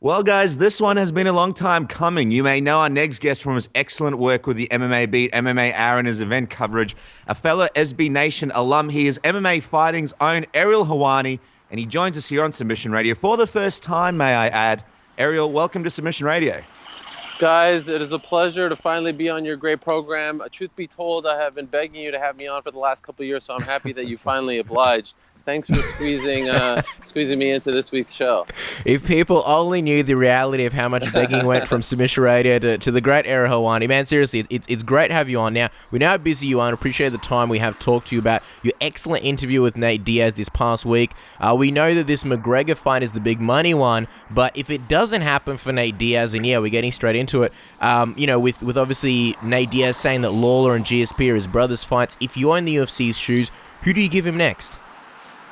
Well, guys, this one has been a long time coming. You may know our next guest from his excellent work with the MMA Beat, MMA Hour, and his event coverage. A fellow SB Nation alum, he is MMA Fighting's own Ariel Helwani, and he joins us here on Submission Radio for the first time, may I add. Ariel, welcome to Submission Radio. Guys, it is a pleasure to finally be on your great program. Truth be told, I have been begging you to have me on for the last couple of years, so I'm happy that you finally obliged. Thanks for squeezing me into this week's show. If people only knew the reality of how much begging went from Submission Radio to the great Ariel Helwani, man, seriously, it's great to have you on. Now, we know how busy you are and appreciate the time we have talked to you about your excellent interview with Nate Diaz this past week. We know that this McGregor fight is the big money one, but if it doesn't happen for Nate Diaz, and yeah, we're getting straight into it, with obviously Nate Diaz saying that Lawler and GSP are his brothers' fights, if you're in the UFC's shoes, who do you give him next?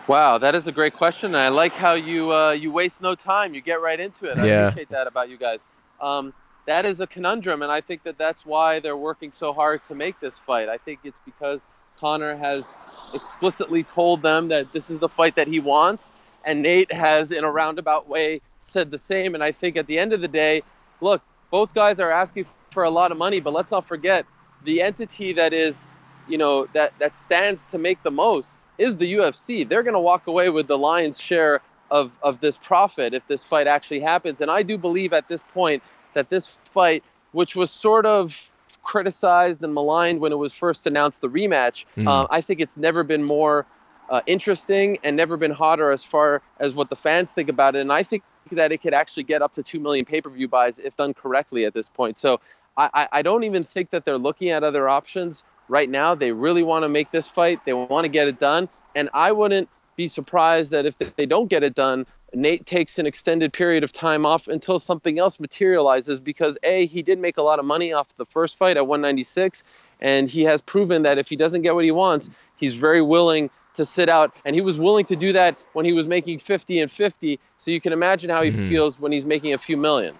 Wow, that is a great question. I like how you waste no time. You get right into it. I appreciate that about you guys. That is a conundrum, and I think that's why they're working so hard to make this fight. I think it's because Conor has explicitly told them that this is the fight that he wants, and Nate has, in a roundabout way, said the same. And I think at the end of the day, look, both guys are asking for a lot of money, but let's not forget the entity that is, that stands to make the most is the UFC. They're going to walk away with the lion's share of this profit if this fight actually happens. And I do believe at this point that this fight, which was sort of criticized and maligned when it was first announced, the rematch, I think it's never been more interesting and never been hotter as far as what the fans think about it. And I think that it could actually get up to 2 million pay-per-view buys if done correctly at this point. So I don't even think that they're looking at other options. Right now, they really want to make this fight. They want to get it done. And I wouldn't be surprised that if they don't get it done, Nate takes an extended period of time off until something else materializes because, A, he did make a lot of money off the first fight at 196, and he has proven that if he doesn't get what he wants, he's very willing to sit out. And he was willing to do that when he was making 50 and 50. So you can imagine how he feels when he's making a few million.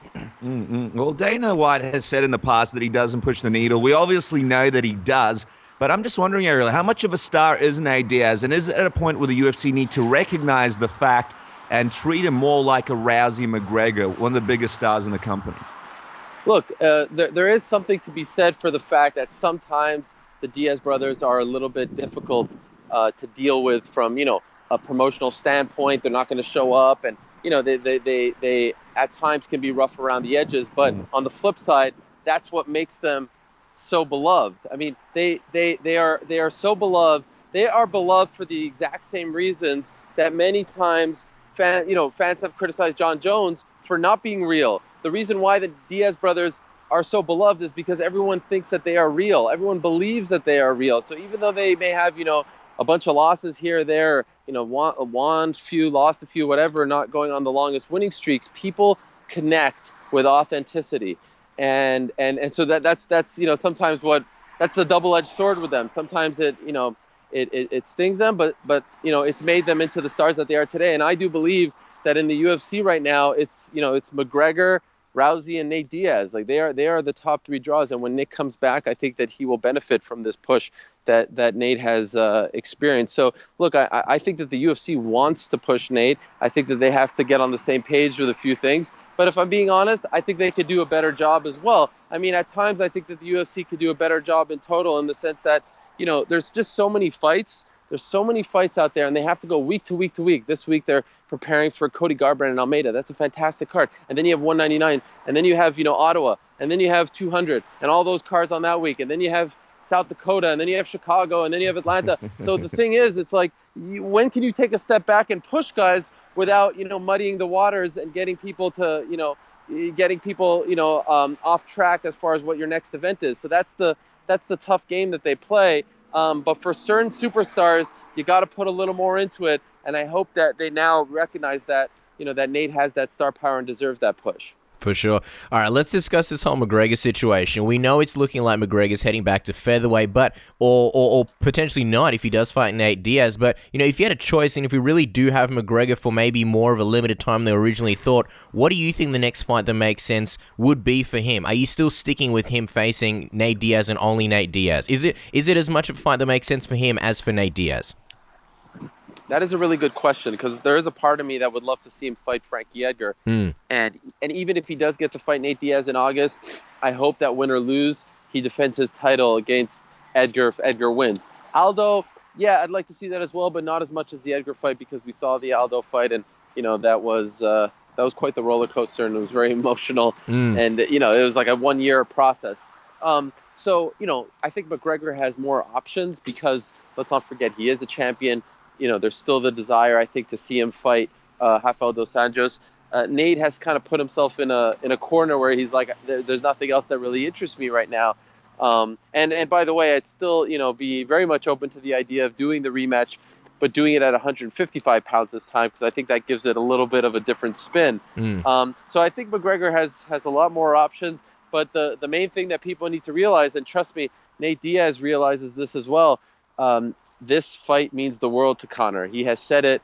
Well, Dana White has said in the past that he doesn't push the needle. We obviously know that he does. But I'm just wondering, Ariel, how much of a star is Nate Diaz? And is it at a point where the UFC need to recognize the fact and treat him more like a Rousey McGregor, one of the biggest stars in the company? Look, there is something to be said for the fact that sometimes the Diaz brothers are a little bit difficult to deal with from, a promotional standpoint. They're not going to show up, and they at times can be rough around the edges. But on the flip side, that's what makes them so beloved. I mean, they are so beloved. They are beloved for the exact same reasons that many times fans have criticized John Jones for not being real. The reason why the Diaz brothers are so beloved is because everyone thinks that they are real. Everyone believes that they are real. So even though they may have, a bunch of losses here or there, won a few, lost a few, whatever, not going on the longest winning streaks, people connect with authenticity. And so that's sometimes that's the double-edged sword with them. Sometimes it stings them, but it's made them into the stars that they are today. And I do believe that in the UFC right now, it's McGregor, Rousey, and Nate Diaz. Like they are the top three draws. And when Nick comes back, I think that he will benefit from this push that Nate has experienced. So look, I think that the UFC wants to push Nate. I think that they have to get on the same page with a few things. But if I'm being honest, I think they could do a better job as well. I mean, at times I think that the UFC could do a better job in total, in the sense that, there's just so many fights. There's so many fights out there, and they have to go week to week to week. This week they're preparing for Cody Garbrandt and Almeida. That's a fantastic card. And then you have 199, and then you have, Ottawa, and then you have 200, and all those cards on that week. And then you have South Dakota, and then you have Chicago, and then you have Atlanta. So the thing is, it's like, when can you take a step back and push guys without, muddying the waters and getting people to, off track as far as what your next event is. So that's the tough game that they play. But for certain superstars, you got to put a little more into it. And I hope that they now recognize that, that Nate has that star power and deserves that push. For sure. All right, let's discuss this whole McGregor situation. We know it's looking like McGregor's heading back to featherweight, but or potentially not if he does fight Nate Diaz. But, if you had a choice, and if we really do have McGregor for maybe more of a limited time than originally thought, what do you think the next fight that makes sense would be for him? Are you still sticking with him facing Nate Diaz and only Nate Diaz? Is it as much of a fight that makes sense for him as for Nate Diaz? That is a really good question, because there is a part of me that would love to see him fight Frankie Edgar. And even if he does get to fight Nate Diaz in August, I hope that win or lose, he defends his title against Edgar if Edgar wins. Aldo, yeah, I'd like to see that as well, but not as much as the Edgar fight, because we saw the Aldo fight, and that was quite the roller coaster, and it was very emotional, and it was like a 1 year process. So I think McGregor has more options, because let's not forget, he is a champion. There's still the desire, I think, to see him fight Rafael dos Anjos. Nate has kind of put himself in a corner where he's like, there's nothing else that really interests me right now. And by the way, I'd still be very much open to the idea of doing the rematch, but doing it at 155 pounds this time, because I think that gives it a little bit of a different spin. So I think McGregor has a lot more options. But the main thing that people need to realize, and trust me, Nate Diaz realizes this as well, this fight means the world to Conor. He has said it.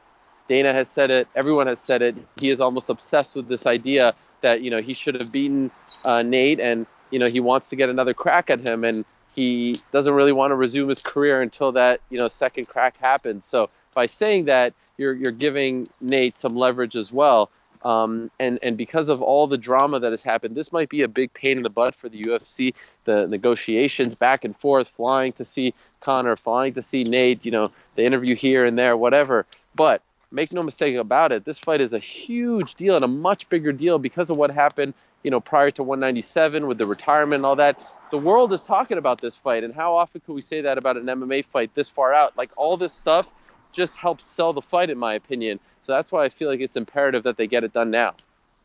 Dana has said it. Everyone has said it. He is almost obsessed with this idea that, he should have beaten Nate, and, he wants to get another crack at him, and he doesn't really want to resume his career until that, second crack happens. So by saying that, you're giving Nate some leverage as well. And because of all the drama that has happened, this might be a big pain in the butt for the UFC. The negotiations back and forth, flying to see Conor, flying to see Nate, the interview here and there, whatever. But make no mistake about it, this fight is a huge deal, and a much bigger deal because of what happened, prior to 197 with the retirement and all that. The world is talking about this fight, and how often can we say that about an MMA fight this far out? Like, all this stuff just helps sell the fight, in my opinion. So that's why I feel like it's imperative that they get it done now.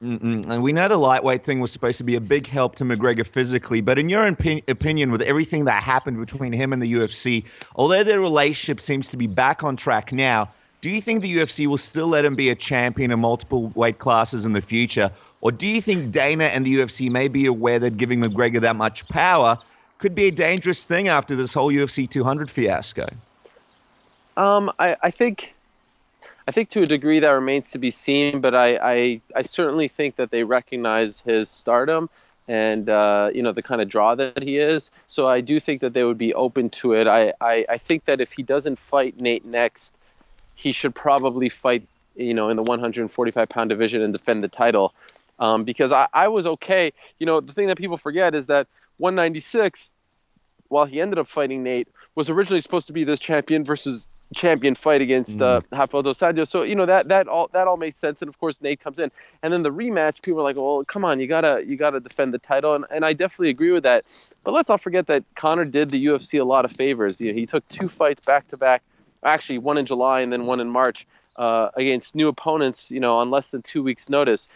And we know the lightweight thing was supposed to be a big help to McGregor physically, but in your opinion, with everything that happened between him and the UFC, although their relationship seems to be back on track now, do you think the UFC will still let him be a champion in multiple weight classes in the future? Or do you think Dana and the UFC may be aware that giving McGregor that much power could be a dangerous thing after this whole UFC 200 fiasco? I think to a degree that remains to be seen, but I certainly think that they recognize his stardom and the kind of draw that he is. So I do think that they would be open to it. I think that if he doesn't fight Nate next, he should probably fight in the 145-pound division and defend the title, because I was okay. The thing that people forget is that 196, while he ended up fighting Nate, was originally supposed to be this champion versus champion fight against Rafael dos Anjos. So that all makes sense. And of course Nate comes in, and then the rematch, people are like, well, come on, you gotta defend the title, and I definitely agree with that. But let's not forget that Conor did the UFC a lot of favors. He took 2 fights back to back, actually one in July and then one in March, against new opponents, on less than 2 weeks' notice.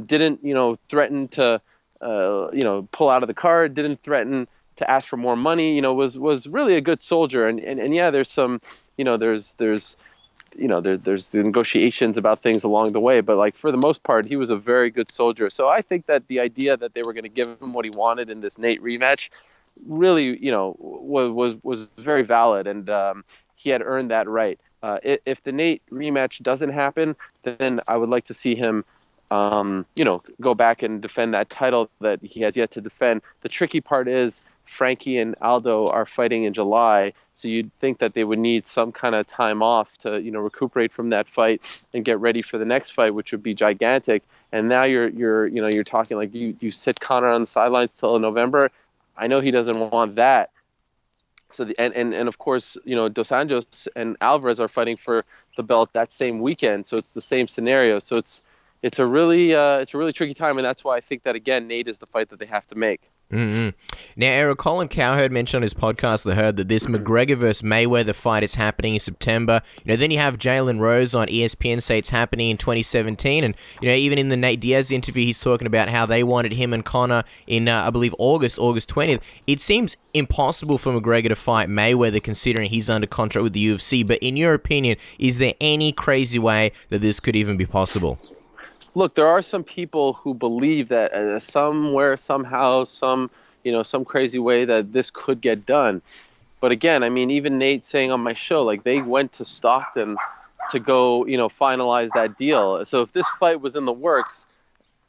Didn't threaten to pull out of the card, didn't threaten to ask for more money, was really a good soldier. And yeah, there's some, there's the negotiations about things along the way, but like for the most part, he was a very good soldier. So I think that the idea that they were going to give him what he wanted in this Nate rematch really, was very valid, and he had earned that right. If the Nate rematch doesn't happen, then I would like to see him go back and defend that title that he has yet to defend. The tricky part is Frankie and Aldo are fighting in July, so you'd think that they would need some kind of time off to, recuperate from that fight and get ready for the next fight, which would be gigantic. And now you're talking like you sit Conor on the sidelines till November. I know he doesn't want that. So and of course, Dos Anjos and Alvarez are fighting for the belt that same weekend, so it's the same scenario. So it's a really tricky time, and that's why I think that again Nate is the fight that they have to make. Mm-hmm. Now, Ariel, Colin Cowherd mentioned on his podcast, The Herd, that this McGregor versus Mayweather fight is happening in September. Then you have Jalen Rose on ESPN say it's happening in 2017, and even in the Nate Diaz interview, he's talking about how they wanted him and Conor in, I believe, August 20th. It seems impossible for McGregor to fight Mayweather considering he's under contract with the UFC, but in your opinion, is there any crazy way that this could even be possible? Look, there are some people who believe that somewhere, somehow, some crazy way that this could get done. But again, I mean, even Nate saying on my show, like they went to Stockton to go, finalize that deal. So if this fight was in the works,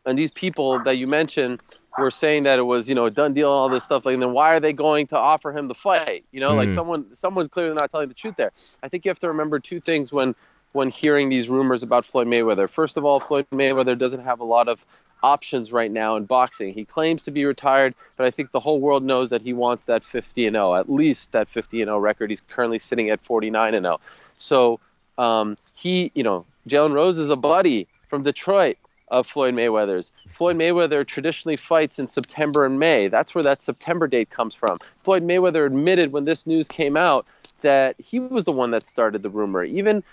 and these people that you mentioned were saying that it was, a done deal and all this stuff, like, then why are they going to offer him the fight? Like someone's clearly not telling the truth there. I think you have to remember 2 things when when hearing these rumors about Floyd Mayweather. First of all, Floyd Mayweather doesn't have a lot of options right now in boxing. He claims to be retired, but I think the whole world knows that he wants that 50-0, at least that 50-0 record. He's currently sitting at 49-0. So Jalen Rose is a buddy from Detroit of Floyd Mayweather's. Floyd Mayweather traditionally fights in September and May. That's where that September date comes from. Floyd Mayweather admitted when this news came out that he was the one that started the rumor. Even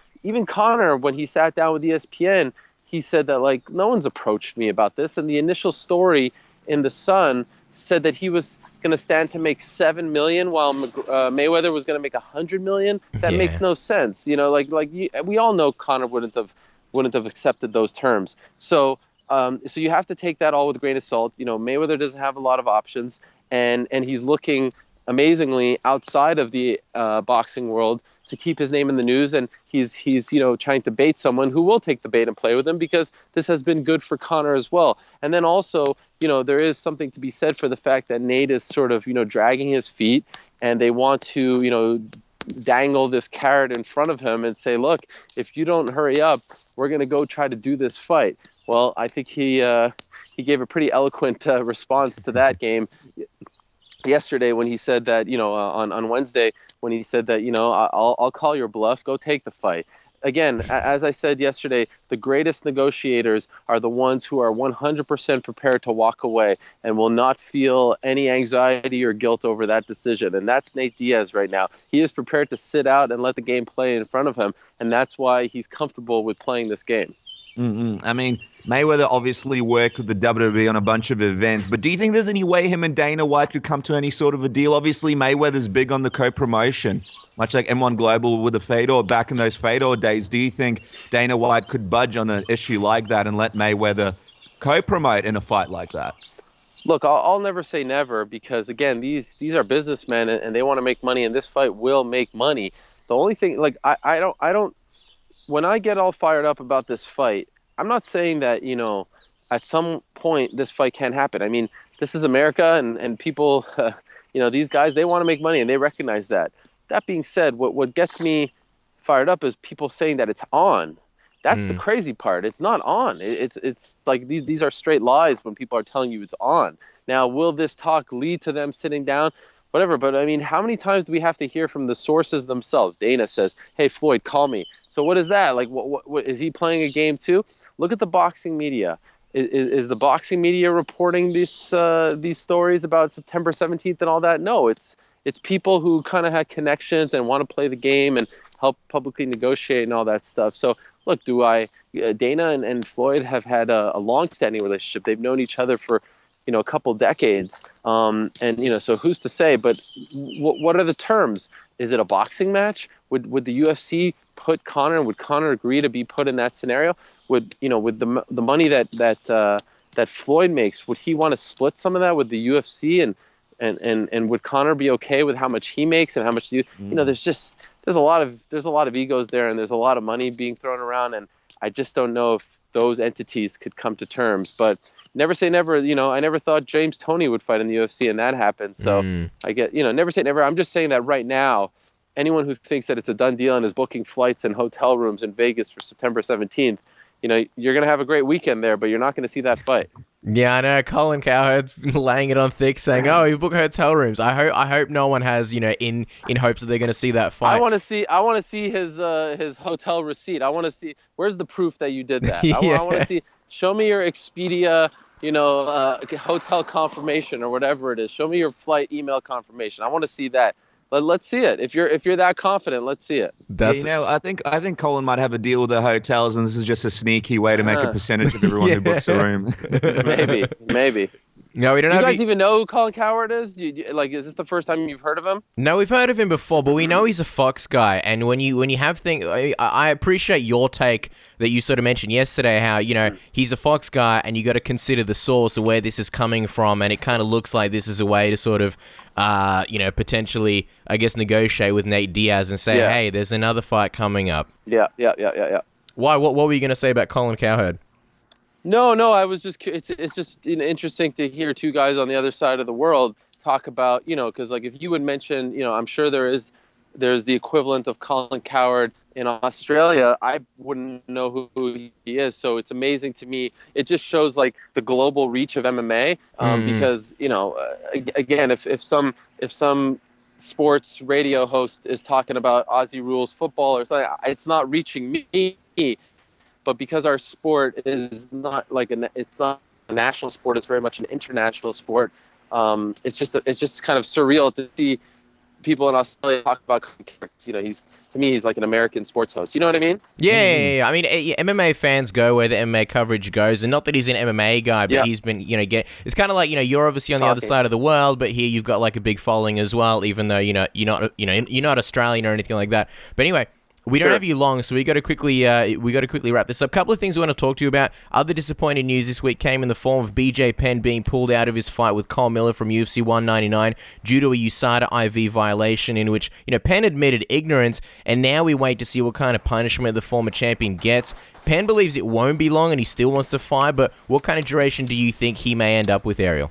Conor, when he sat down with ESPN, he said that, like, no one's approached me about this. And the initial story in The Sun said that he was going to stand to make $7 million while Mayweather was going to make $100 million. That makes no sense. We all know Conor wouldn't have accepted those terms. So you have to take that all with a grain of salt. Mayweather doesn't have a lot of options, and he's looking amazingly outside of the boxing world to keep his name in the news, and he's trying to bait someone who will take the bait and play with him, because this has been good for Conor as well. And then also, there is something to be said for the fact that Nate is sort of, dragging his feet, and they want to, dangle this carrot in front of him and say, look, if you don't hurry up, we're going to go try to do this fight. Well, I think he gave a pretty eloquent response to that game yesterday when he said that, on Wednesday, when he said that, I'll call your bluff, go take the fight. Again, as I said yesterday, the greatest negotiators are the ones who are 100% prepared to walk away and will not feel any anxiety or guilt over that decision. And that's Nate Diaz right now. He is prepared to sit out and let the game play in front of him, and that's why he's comfortable with playing this game. I mean, Mayweather obviously worked with the WWE on a bunch of events, but do you think there's any way him and Dana White could come to any sort of a deal? Obviously, Mayweather's big on the co-promotion, much like M1 Global with the Fedor back in those Fedor days. Do you think Dana White could budge on an issue like that and let Mayweather co-promote in a fight like that? Look, I'll never say never, because, again, these are businessmen, and they want to make money, and this fight will make money. The only thing, like, I don't. When I get all fired up about this fight, I'm not saying that, at some point this fight can't happen. I mean, this is America, and people, these guys, they want to make money, and they recognize that. That being said, what gets me fired up is people saying that it's on. That's the crazy part. It's not on. It's like these are straight lies when people are telling you it's on. Now, will this talk lead to them sitting down? Whatever, but I mean, how many times do we have to hear from the sources themselves? Dana says, "Hey, Floyd, call me." So what is that? Like, what is he playing a game too? Look at the boxing media. Is the boxing media reporting these stories about September 17th and all that? No, it's people who kind of had connections and want to play the game and help publicly negotiate and all that stuff. So look, Dana and Floyd have had a long-standing relationship. They've known each other for a couple decades. So who's to say? But what are the terms? Is it a boxing match? Would the UFC put Conor, and would Conor agree to be put in that scenario? Would the money that Floyd makes, would he want to split some of that with the UFC? And would Conor be okay with how much he makes and how much there's a lot of egos there, and there's a lot of money being thrown around, and I just don't know if those entities could come to terms. But never say never. I never thought James Toney would fight in the UFC, and that happened. So I get, never say never. I'm just saying that right now, anyone who thinks that it's a done deal and is booking flights and hotel rooms in Vegas for September 17th, you're going to have a great weekend there, but you're not going to see that fight. Yeah, I know. Colin Cowherd's laying it on thick, saying, "Oh, you book hotel rooms." I hope no one has, in hopes that they're going to see that fight. I want to see his hotel receipt. I want to see, where's the proof that you did that. I want to see. Show me your Expedia, hotel confirmation or whatever it is. Show me your flight email confirmation. I want to see that. Let's see it. If you're that confident, let's see it. I think Colin might have a deal with the hotels, and this is just a sneaky way to make a percentage of everyone who books a room. Maybe. No, we don't. Do you guys even know who Colin Cowherd is? Is this the first time you've heard of him? No, we've heard of him before, but we know he's a Fox guy. And when you have things, I appreciate your take that you sort of mentioned yesterday, how he's a Fox guy, and you got to consider the source of where this is coming from, and it kind of looks like this is a way to sort of, potentially, I guess, negotiate with Nate Diaz and say, hey, there's another fight coming up. Yeah. Why? What were you going to say about Colin Cowherd? No, I was just, it's just interesting to hear two guys on the other side of the world talk about, because like if you would mention, I'm sure there is there's the equivalent of Colin Cowherd in Australia. I wouldn't know who he is. So it's amazing to me. It just shows like the global reach of MMA. Because again, if some sports radio host is talking about Aussie rules football or something, it's not reaching me. But because our sport is not like it's not a national sport, it's very much an international sport. It's just kind of surreal to see people in Australia talk about. He's to me, he's like an American sports host. You know what I mean? Yeah. I mean, MMA fans go where the MMA coverage goes, and not that he's an MMA guy, but he's been, it's kind of like, you're obviously on the other side of the world, but here you've got like a big following as well, even though, you're not Australian or anything like that. But anyway, we don't have you long, so we got to quickly wrap this up. A couple of things we want to talk to you about. Other disappointing news this week came in the form of BJ Penn being pulled out of his fight with Cole Miller from UFC 199 due to a USADA IV violation in which, Penn admitted ignorance, and now we wait to see what kind of punishment the former champion gets. Penn believes it won't be long and he still wants to fight, but what kind of duration do you think he may end up with, Ariel?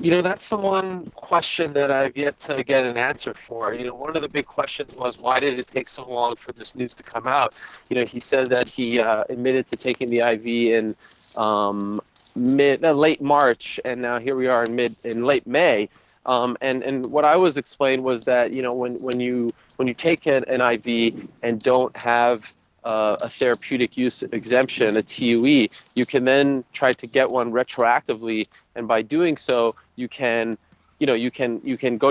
That's the one question that I've yet to get an answer for. One of the big questions was, why did it take so long for this news to come out? He said that he admitted to taking the IV in late March, and now here we are in late May. And what I was explained was that, when you take an IV and don't have a therapeutic use exemption, a TUE, you can then try to get one retroactively, and by doing so, you can go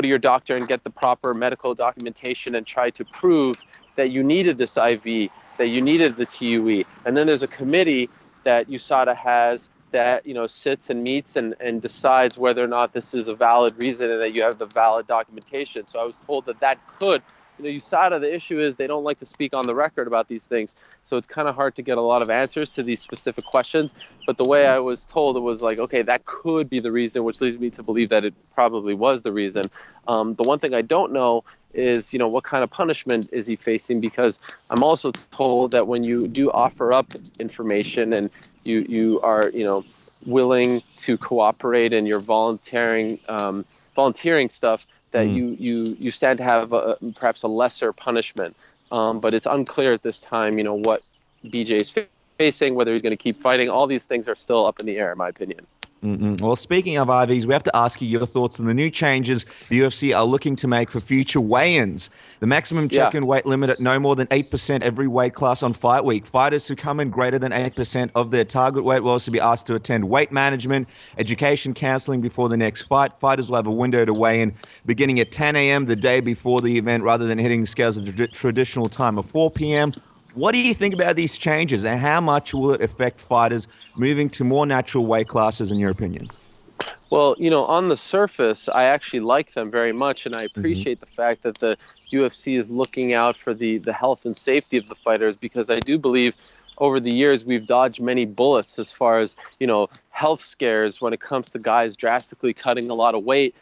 to your doctor and get the proper medical documentation and try to prove that you needed this IV, that you needed the TUE, and then there's a committee that USADA has that sits and meets and decides whether or not this is a valid reason and that you have the valid documentation. So I was told that could. USADA, the issue is they don't like to speak on the record about these things. So it's kind of hard to get a lot of answers to these specific questions. But the way I was told, it was like, okay, that could be the reason, which leads me to believe that it probably was the reason. The one thing I don't know is, what kind of punishment is he facing? Because I'm also told that when you do offer up information and you are, willing to cooperate and you're volunteering stuff, that you stand to have perhaps a lesser punishment. But it's unclear at this time, what BJ is facing, whether he's going to keep fighting. All these things are still up in the air, in my opinion. Well, speaking of IVs, we have to ask you your thoughts on the new changes the UFC are looking to make for future weigh-ins. The maximum check-in weight limit at no more than 8% every weight class on fight week. Fighters who come in greater than 8% of their target weight will also be asked to attend weight management, education counseling before the next fight. Fighters will have a window to weigh in beginning at 10 a.m. the day before the event rather than hitting the scales at the traditional time of 4 p.m. What do you think about these changes, and how much will it affect fighters moving to more natural weight classes, in your opinion? Well, on the surface, I actually like them very much, and I appreciate the fact that the UFC is looking out for the health and safety of the fighters, because I do believe over the years we've dodged many bullets as far as, health scares when it comes to guys drastically cutting a lot of weight,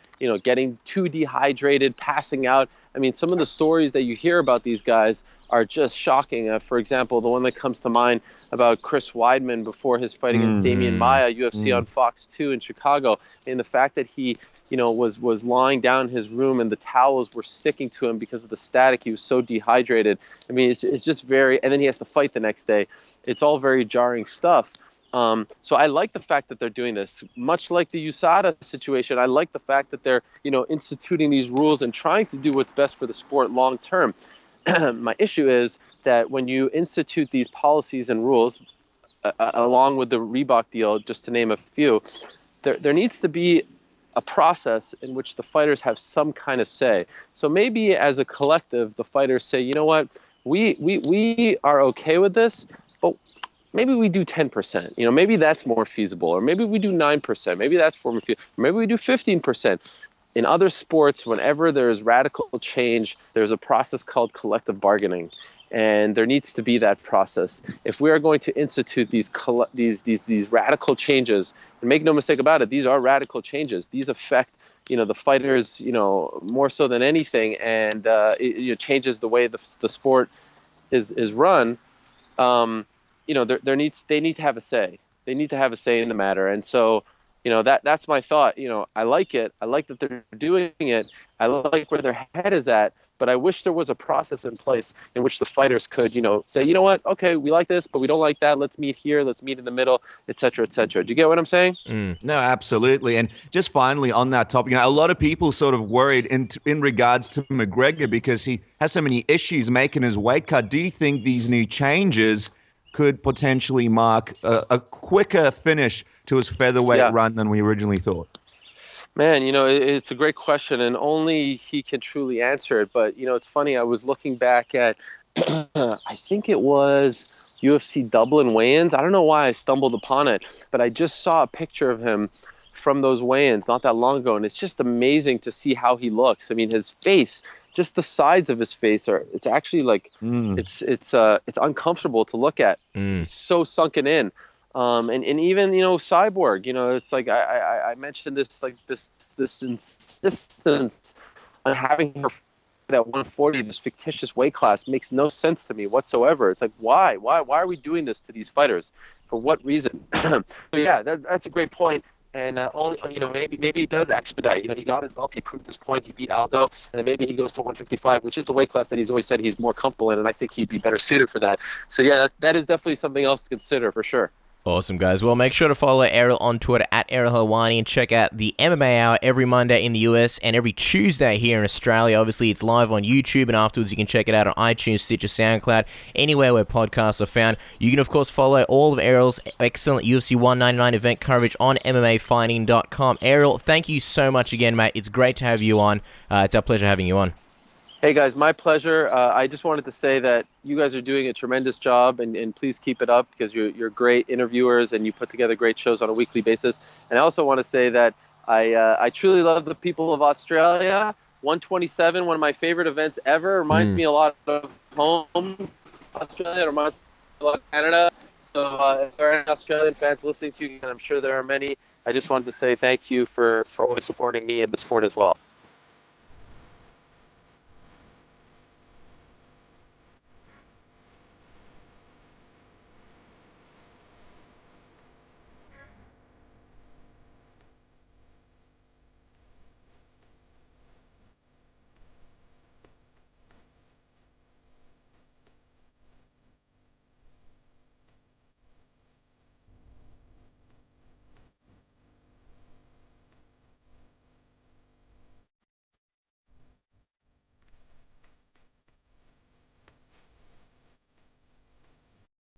getting too dehydrated, passing out. I mean, some of the stories that you hear about these guys are just shocking. For example, the one that comes to mind about Chris Weidman before his fight against Damian Maia, UFC on Fox 2 in Chicago, and the fact that he, was lying down in his room and the towels were sticking to him because of the static. He was so dehydrated. I mean, it's just very, and then he has to fight the next day. It's all very jarring stuff. So I like the fact that they're doing this. Much like the USADA situation, I like the fact that they're, instituting these rules and trying to do what's best for the sport long term. My issue is that when you institute these policies and rules, along with the Reebok deal, just to name a few, there needs to be a process in which the fighters have some kind of say. So maybe as a collective, the fighters say, you know what, we are okay with this, but maybe we do 10%. Maybe that's more feasible, or maybe we do 9%. Maybe that's more feasible. Maybe we do 15%. In other sports, whenever there is radical change, there's a process called collective bargaining, and there needs to be that process. If we are going to institute these radical changes, and make no mistake about it, these are radical changes. These affect the fighters more so than anything, and it changes the way the sport is run. They need to have a say. They need to have a say in the matter, and so. That's my thought. I like it. I like that they're doing it. I like where their head is at, but I wish there was a process in place in which the fighters could, say, you know what, okay, we like this, but we don't like that. Let's meet here. Let's meet in the middle, et cetera, et cetera. Do you get what I'm saying? No, absolutely. And just finally on that topic, a lot of people sort of worried in regards to McGregor because he has so many issues making his weight cut. Do you think these new changes could potentially mark a quicker finish to his featherweight Yeah. run than we originally thought? Man, it's a great question, and only he can truly answer it. But, it's funny. I was looking back at, I think it was UFC Dublin weigh-ins. I don't know why I stumbled upon it, but I just saw a picture of him from those weigh-ins not that long ago, and it's just amazing to see how he looks. I mean, his face, just the sides of his face it's actually like it's uncomfortable to look at. He's so sunken in. And even Cyborg, it's like I mentioned this, like this insistence on having her at 140, this fictitious weight class, makes no sense to me whatsoever. It's like, why are we doing this to these fighters? For what reason? So yeah, that's a great point. And maybe he does expedite. He got his belt, he proved his point, he beat Aldo, and then maybe he goes to 155, which is the weight class that he's always said he's more comfortable in, and I think he'd be better suited for that. So yeah, that is definitely something else to consider for sure. Awesome, guys. Well, make sure to follow Ariel on Twitter at Ariel Helwani and check out the MMA Hour every Monday in the US and every Tuesday here in Australia. Obviously, it's live on YouTube, and afterwards you can check it out on iTunes, Stitcher, SoundCloud, anywhere where podcasts are found. You can, of course, follow all of Ariel's excellent UFC 199 event coverage on MMAfighting.com. Ariel, thank you so much again, mate. It's great to have you on. It's our pleasure having you on. Hey guys, my pleasure. I just wanted to say that you guys are doing a tremendous job, and please keep it up because you're great interviewers and you put together great shows on a weekly basis. And I also want to say that I truly love the people of Australia. 127, one of my favorite events ever. Reminds me a lot of home. Australia, it reminds me a lot of Canada. So if there are any Australian fans listening to you, and I'm sure there are many, I just wanted to say thank you for always supporting me in the sport as well.